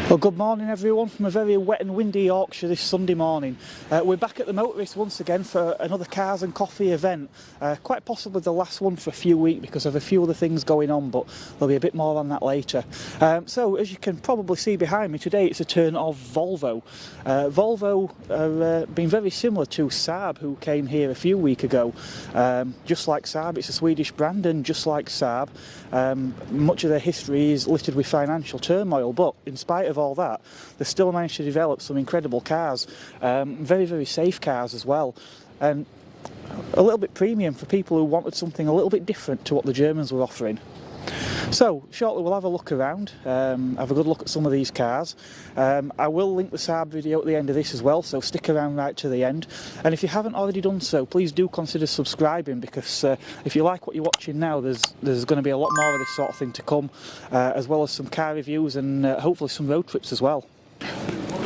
Well, good morning everyone from a very wet and windy Yorkshire this Sunday morning. We're back at the Motorist once again for another cars and coffee event. Quite possibly the last one for a few weeks because of a few other things going on, but there'll be a bit more on that later. So as you can probably see behind me today, it's a turn of Volvo. Volvo have been very similar to Saab, who came here a few weeks ago. Just like Saab, it's a Swedish brand, and just like Saab, much of their history is littered with financial turmoil, but in spite of all that, they still managed to develop some incredible cars, very, very safe cars as well, and a little bit premium for people who wanted something a little bit different to what the Germans were offering. So shortly we'll have a look around, have a good look at some of these cars. I will link the Saab video at the end of this as well, so stick around right to the end. And if you haven't already done so, please do consider subscribing, because if you like what you're watching now, there's going to be a lot more of this sort of thing to come, as well as some car reviews and hopefully some road trips as well.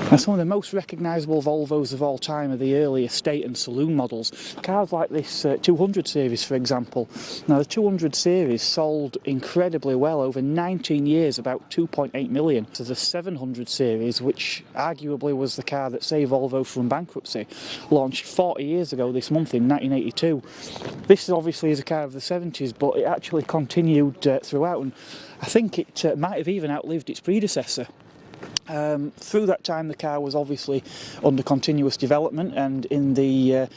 Now, some of the most recognisable Volvos of all time are the early estate and saloon models. Cars like this 200 series, for example. Now, the 200 series sold incredibly well over 19 years, about 2.8 million. So the 700 series, which arguably was the car that saved Volvo from bankruptcy, launched 40 years ago this month in 1982. This obviously is a car of the 70s, but it actually continued throughout, and I think it might have even outlived its predecessor. Through that time, the car was obviously under continuous development, and in the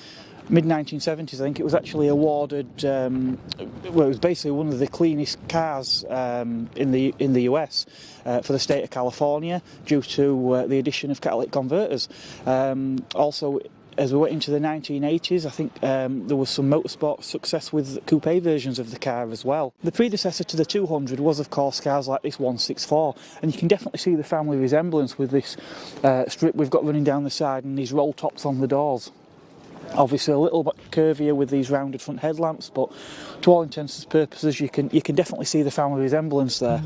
mid-1970s, I think it was actually awarded, well, it was basically one of the cleanest cars in the US for the state of California, due to the addition of catalytic converters. Also, as we went into the 1980s, I think there was some motorsport success with coupe versions of the car as well. The predecessor to the 200 was, of course, cars like this 164, and you can definitely see the family resemblance with this strip we've got running down the side and these roll tops on the doors. Obviously a little bit curvier with these rounded front headlamps, but to all intents and purposes you can definitely see the family resemblance there.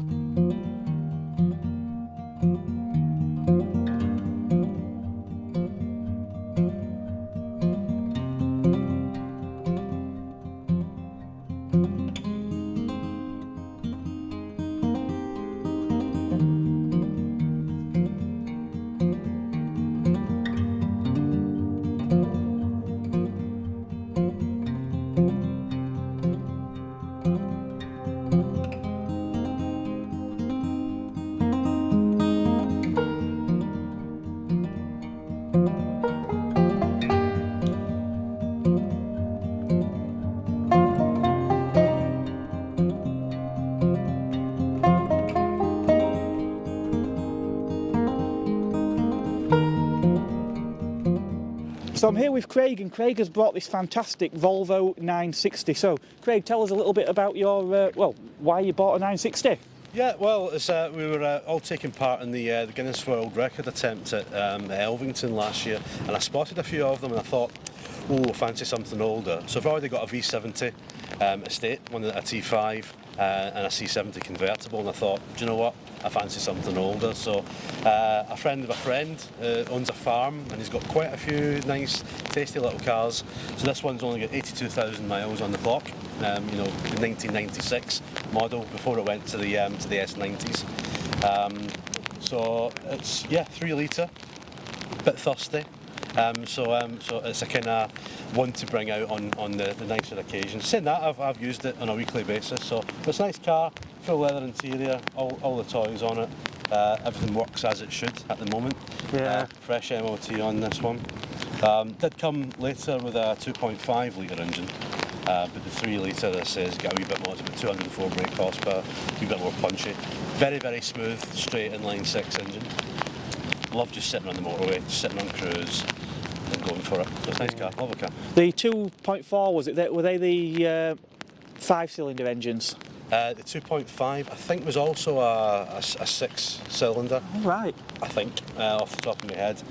So I'm here with Craig, and Craig has brought this fantastic Volvo 960. So Craig, tell us a little bit about your, well, why you bought a 960? Yeah, well, it's, we were all taking part in the Guinness World Record attempt at Elvington last year, and I spotted a few of them and I thought, oh, I fancy something older. So I've already got a V70 estate, one a T5 and a C70 convertible, and I thought, do you know what, I fancy something older. So a friend of a friend owns a farm, and he's got quite a few nice tasty little cars. So this one's only got 82,000 miles on the clock, you know, the 1996 model before it went to the S90s. So it's, yeah, 3 litre, bit thirsty. So it's a kind of one to bring out on the nicer occasions. Saying that, I've used it on a weekly basis, so it's a nice car, full leather interior, all the toys on it, everything works as it should at the moment. Yeah. Fresh MOT on this one. Did come later with a 2.5 litre engine, but the 3 litre, this has got a wee bit more, it's about 204 brake horsepower, a wee bit more punchy. Very, very smooth, straight inline 6 engine. Love just sitting on the motorway, just sitting on cruise and going for it. It's a nice car, love a car. The 2.4, was it? Were they the 5-cylinder engines? The 2.5, I think, was also a 6-cylinder. Oh, right. I think, off the top of my head.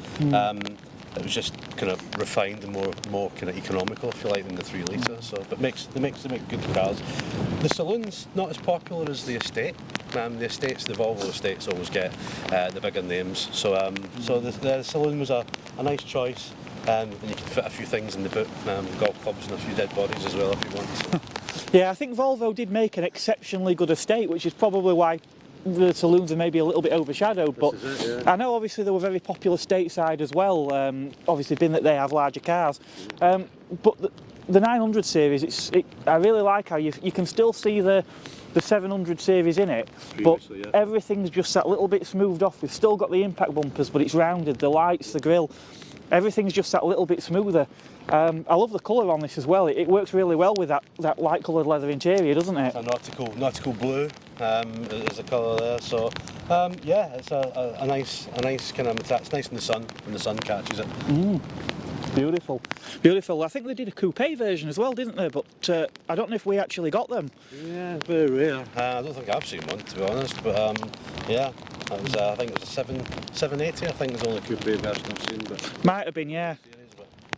It was just kind of refined and more kind of economical, if you like, than the 3 litre. So, but they make good cars. The saloon's not as popular as the estate. The estates, the Volvo estates, always get the bigger names. So, the saloon was a nice choice, and you can fit a few things in the boot, golf clubs and a few dead bodies as well if you want. So. Yeah, I think Volvo did make an exceptionally good estate, which is probably why the saloons are maybe a little bit overshadowed. But This is it, yeah. I know obviously they were very popular stateside as well. Obviously, being that they have larger cars, but the 900 series, I really like how you can still see the 700 series in it, Previously, but yeah. everything's just that little bit smoothed off. We've still got the impact bumpers, but it's rounded. The lights, the grille, everything's just that little bit smoother. I love the colour on this as well. It works really well with that light coloured leather interior, doesn't it? A nautical blue is the colour there. So yeah, it's a nice kind of metallic. It's nice in the sun when the sun catches it. Beautiful, beautiful. I think they did a coupe version as well, didn't they? But I don't know if we actually got them. Yeah, it's very rare. I don't think I've seen one, to be honest. But yeah, it was, I think it was a 780. I think was the only coupe version I've seen. But Might have been, yeah.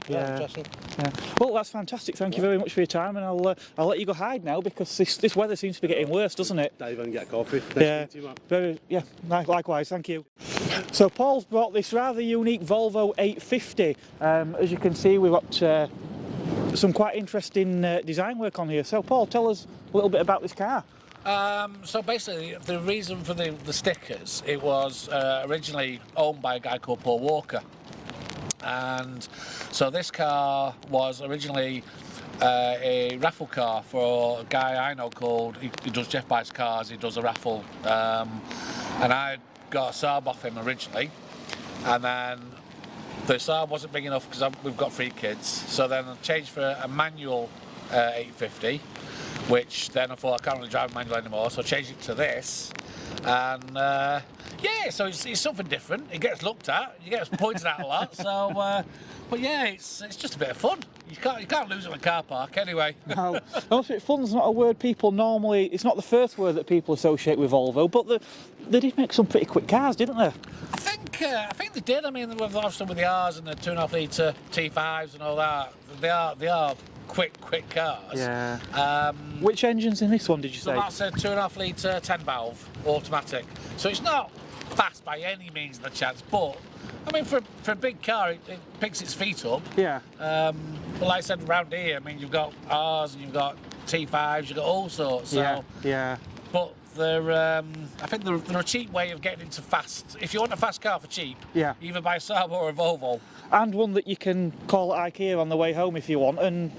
yeah, interesting. Yeah. Well, that's fantastic. Thank you very much for your time, and I'll let you go hide now because this weather seems to be getting worse, doesn't it? Dive in and get a coffee. Yeah. Nice to meet you, Mark. Very. Yeah. Likewise. Thank you. So Paul's brought this rather unique Volvo 850. As you can see, we've got some quite interesting design work on here. So Paul, tell us a little bit about this car. So basically, the reason for the stickers, it was originally owned by a guy called Paul Walker. And so this car was originally a raffle car for a guy I know called, he does Jeff Buys Cars, he does a raffle, and I got a Saab off him originally, and then the Saab wasn't big enough because we've got 3 kids, so then I changed for a manual 850, which then I thought I can't really drive a manual anymore, so I changed it to this, and yeah, so it's something different. It gets looked at, you get pointed at a lot. So, but yeah, it's just a bit of fun. You can't lose it in a car park anyway. No, also, fun's not a word people normally. It's not the first word that people associate with Volvo, but they did make some pretty quick cars, didn't they? I think they did. I mean, obviously with the R's and the 2.5 litre T5s and all that, they are quick cars. Yeah. Which engine's in this one? Did you So say? that's a 2.5 litre 10 valve automatic. So it's not fast by any means of the chance, but I mean for a big car it picks its feet up. Yeah. But like I said, around here, I mean you've got R's and you've got T5s, you've got all sorts. So, yeah. but they're I think they're a cheap way of getting into fast. If you want a fast car for cheap, Yeah. either buy a Saab or a Volvo. And one that you can call at IKEA on the way home if you want, and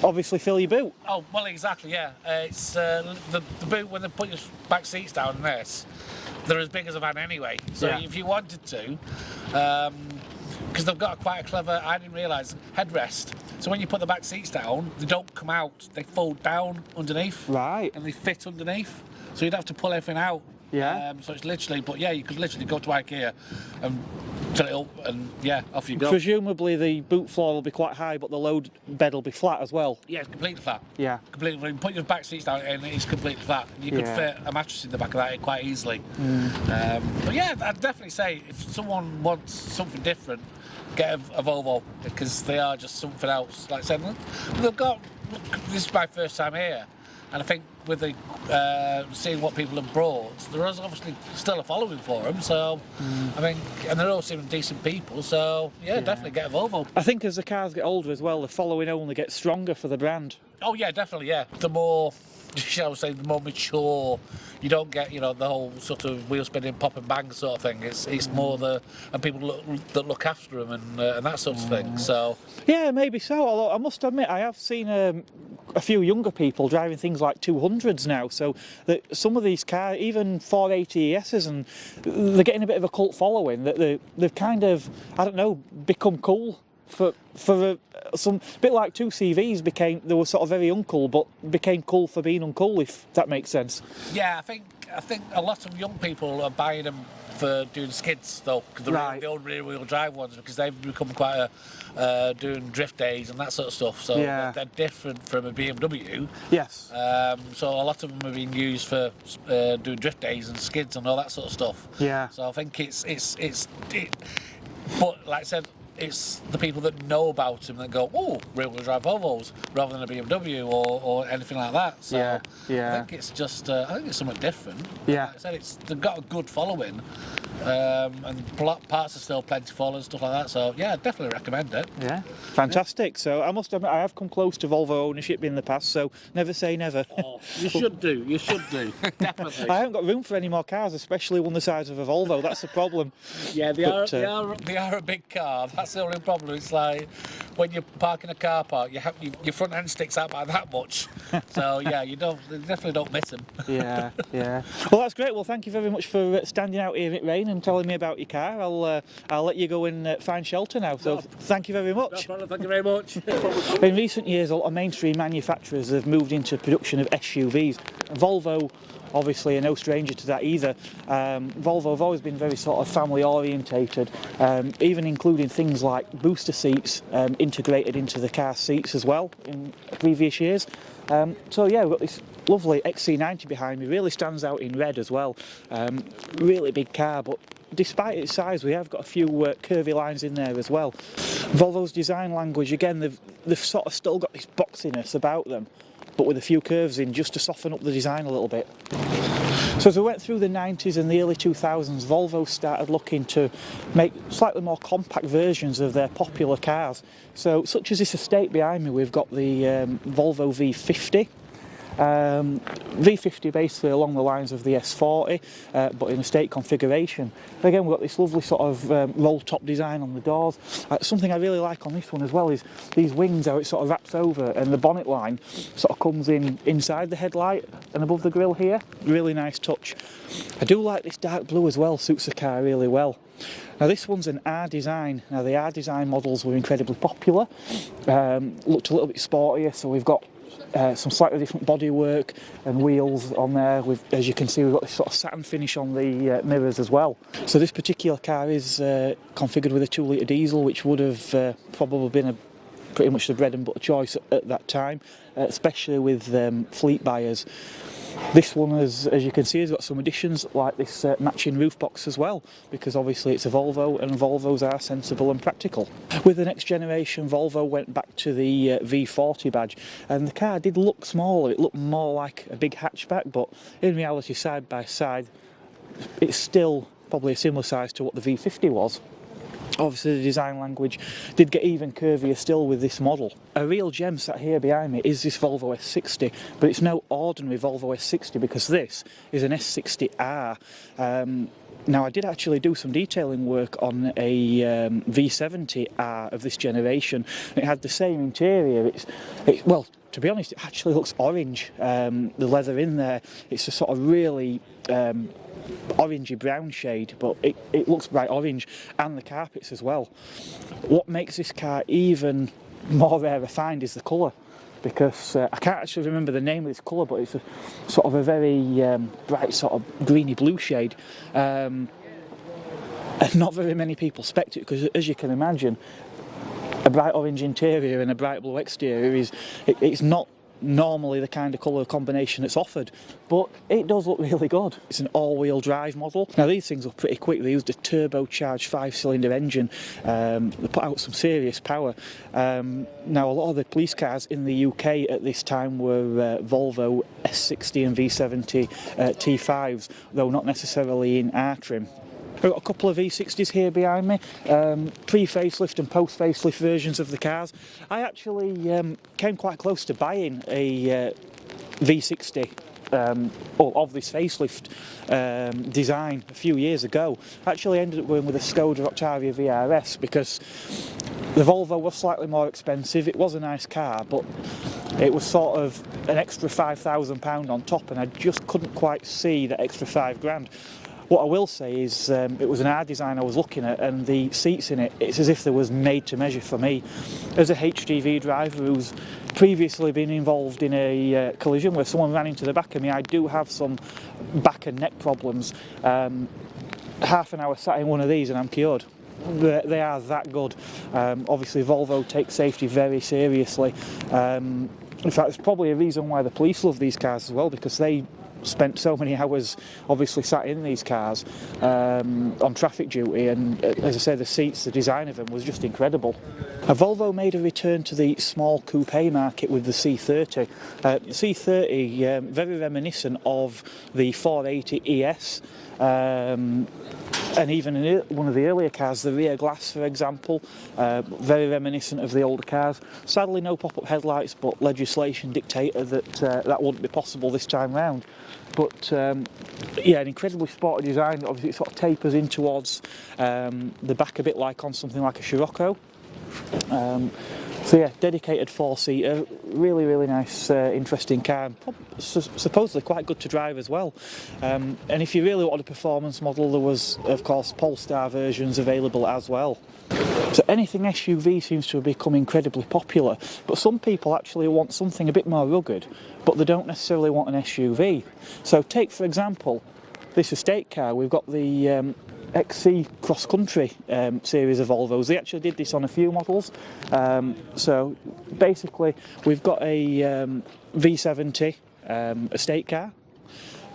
obviously fill your boot. Oh well, exactly. Yeah, it's the boot when they put your back seats down in this. They're as big as a van anyway, so Yeah. if you wanted to, because they've got quite a clever, I didn't realise, headrest. So when you put the back seats down, they don't come out, they fold down underneath. Right. And they fit underneath, so you'd have to pull everything out. Yeah. So it's literally, but yeah, you could literally go to IKEA and fill it up and yeah, off you go. Presumably the boot floor will be quite high, but the load bed will be flat as well. Yeah, it's completely flat. Yeah. Completely. When you put your back seats down and it's completely flat. You could Yeah. fit a mattress in the back of that quite easily. But yeah, I'd definitely say if someone wants something different, get a Volvo because they are just something else. Like I said, they've got. This is my first time here, and I think with the seeing what people have brought, there is obviously still a following for them. So I think, and they're all seeming decent people. So yeah, definitely get a Volvo. I think as the cars get older as well, the following only gets stronger for the brand. Oh yeah, definitely. Yeah, the more, shall we say, the more mature. You don't get, the whole sort of wheel spinning, pop and bang sort of thing. It's more and people that look after them and that sort of thing. So Yeah, maybe so. Although I must admit, I have seen a few younger people driving things like 200s now. So that some of these cars, even 480 ESs, and they're getting a bit of a cult following. That they've kind of, I don't know, become cool for some bit like 2CVs they were sort of very uncool, but became cool for being uncool, if that makes sense. yeah, I think a lot of young people are buying them for doing skids though, because Right. the old rear wheel drive ones, because they've become quite doing drift days and that sort of stuff. So Yeah. they're different from a BMW. Yes. So a lot of them are being used for doing drift days and skids and all that sort of stuff. Yeah. So I think but like I said, it's the people that know about them that go, oh, rear-wheel drive Volvos, rather than a BMW or anything like that. So Yeah. I think it's just, I think it's something different. Yeah. Like I said, they've got a good following, and parts are still plentiful and stuff like that. So yeah, I'd definitely recommend it. Yeah, fantastic. So I must admit, I have come close to Volvo ownership in the past, so never say never. Oh, you should do. You should do. Definitely. I haven't got room for any more cars, especially one the size of a Volvo. That's the problem. Yeah, they are a big car. That's the only problem. It's like when you park in a car park, your front end sticks out by that much. So yeah, you definitely don't miss them. Yeah, yeah. Well, that's great. Well, thank you very much for standing out here in it rain and telling me about your car. I'll let you go and find shelter now. So thank you very much. No problem. Thank you very much. In recent years, a lot of mainstream manufacturers have moved into production of SUVs. Volvo obviously are no stranger to that either. Volvo have always been very sort of family orientated, even including things like booster seats integrated into the car seats as well in previous years. So yeah, we've got this lovely XC90 behind me, really stands out in red as well. Really big car, but despite its size, we have got a few curvy lines in there as well. Volvo's design language, again, they've sort of still got this boxiness about them, but with a few curves in just to soften up the design a little bit. So as we went through the 90s and the early 2000s, Volvo started looking to make slightly more compact versions of their popular cars. So such as this estate behind me, we've got the Volvo V50. V50 basically along the lines of the S40, but in estate configuration. But again, we've got this lovely sort of roll top design on the doors. Something I really like on this one as well is these wings, how it sort of wraps over, and the bonnet line sort of comes in inside the headlight and above the grille here. Really nice touch. I do like this dark blue as well, suits the car really well. Now this one's an R design. Now the R design models were incredibly popular, looked a little bit sportier, so we've got some slightly different bodywork and wheels on there. As you can see, we've got this sort of satin finish on the mirrors as well. So this particular car is configured with a 2-litre diesel, which would have probably been pretty much the bread and butter choice at that time, especially with fleet buyers. This one, as you can see, has got some additions like this matching roof box as well, because obviously it's a Volvo and Volvos are sensible and practical. With the next generation, Volvo went back to the V40 badge, and the car did look smaller. It looked more like a big hatchback, but in reality, side by side, it's still probably a similar size to what the V50 was. Obviously the design language did get even curvier still with this model. A real gem sat here behind me is this Volvo S60, but it's no ordinary Volvo S60 because this is an S60R. Now I did actually do some detailing work on a V70R of this generation. It had the same interior. Well, to be honest, it actually looks orange. The leather in there, it's a sort of really orangey brown shade, but it looks bright orange, and the carpets as well. What makes this car even more rarefied is the colour, because I can't actually remember the name of this colour, but it's a sort of a very bright sort of greeny blue shade, and not very many people spec it, because as you can imagine, a bright orange interior and a bright blue exterior it's not normally the kind of colour combination that's offered, but it does look really good. It's an all-wheel drive model. Now these things were pretty quick. They used a turbocharged 5-cylinder engine. They put out some serious power. Now a lot of the police cars in the UK at this time were Volvo S60 and V70 T5s, though not necessarily in R trim. I've got a couple of V60s here behind me, pre-facelift and post-facelift versions of the cars. I actually came quite close to buying a V60 of this facelift design a few years ago. I actually ended up going with a Skoda Octavia VRS because the Volvo was slightly more expensive. It was a nice car, but it was sort of an extra £5,000 on top, and I just couldn't quite see that extra £5,000. What I will say is it was an R design I was looking at, and the seats in it, it's as if they was made to measure for me. As a HGV driver who's previously been involved in a collision where someone ran into the back of me, I do have some back and neck problems. Half an hour sat in one of these and I'm cured. They are that good. Obviously Volvo takes safety very seriously. In fact, it's probably a reason why the police love these cars as well, because they spent so many hours obviously sat in these cars on traffic duty, and as I say, the seats, the design of them was just incredible. Volvo made a return to the small coupe market with the C30. The C30 very reminiscent of the 480 ES. And even in one of the earlier cars, the rear glass, for example, very reminiscent of the older cars. Sadly, no pop-up headlights, but legislation dictated that that wouldn't be possible this time round. But yeah, an incredibly sporty design. Obviously, it sort of tapers in towards the back a bit like on something like a Scirocco. So yeah, dedicated 4-seater, really nice, interesting car, and supposedly quite good to drive as well. And if you really want a performance model, there was of course Polestar versions available as well. So anything SUV seems to have become incredibly popular, but some people actually want something a bit more rugged, but they don't necessarily want an SUV. So take for example this estate car. We've got the XC Cross Country series of Volvos. They actually did this on a few models. So basically we've got a V70 estate car,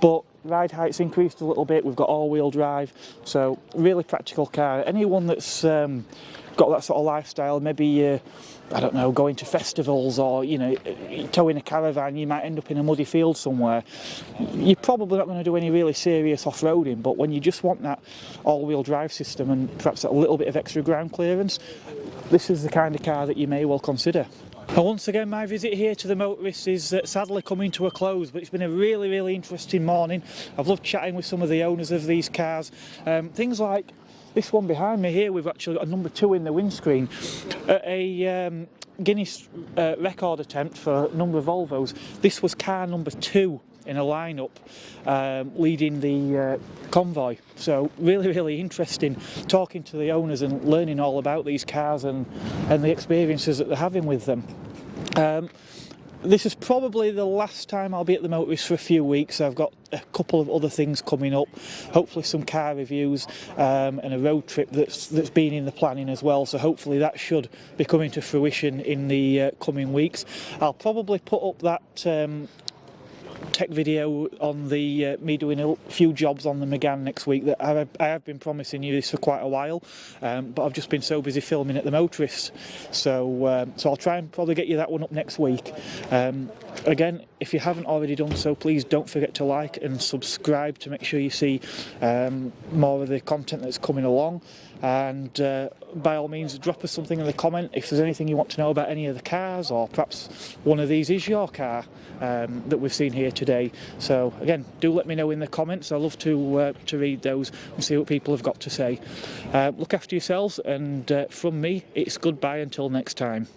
but ride height's increased a little bit. We've got all-wheel drive, so really practical car. Anyone that's got that sort of lifestyle, maybe I don't know, going to festivals, or you know, towing a caravan, you might end up in a muddy field somewhere. You're probably not going to do any really serious off-roading, but when you just want that all-wheel drive system and perhaps a little bit of extra ground clearance, this is the kind of car that you may well consider. And once again, my visit here to the Motorist is sadly coming to a close, but it's been a really interesting morning. I've loved chatting with some of the owners of these cars. Things like this one behind me here, we've actually got a number 2 in the windscreen. A Guinness record attempt for a number of Volvos. This was car number 2 in a lineup leading the convoy. So really interesting talking to the owners and learning all about these cars and the experiences that they're having with them. This is probably the last time I'll be at the Motorist for a few weeks. I've got a couple of other things coming up, hopefully some car reviews and a road trip that's been in the planning as well, so hopefully that should be coming to fruition in the coming weeks. I'll probably put up that tech video on the me doing a few jobs on the Megane next week. That I have been promising you this for quite a while, but I've just been so busy filming at the Motorist, so I'll try and probably get you that one up next week. Again, if you haven't already done so, please don't forget to like and subscribe to make sure you see more of the content that's coming along. And by all means, drop us something in the comment if there's anything you want to know about any of the cars, or perhaps one of these is your car that we've seen here today. So again, do let me know in the comments. I love to read those and see what people have got to say. Look after yourselves, and from me, it's goodbye until next time.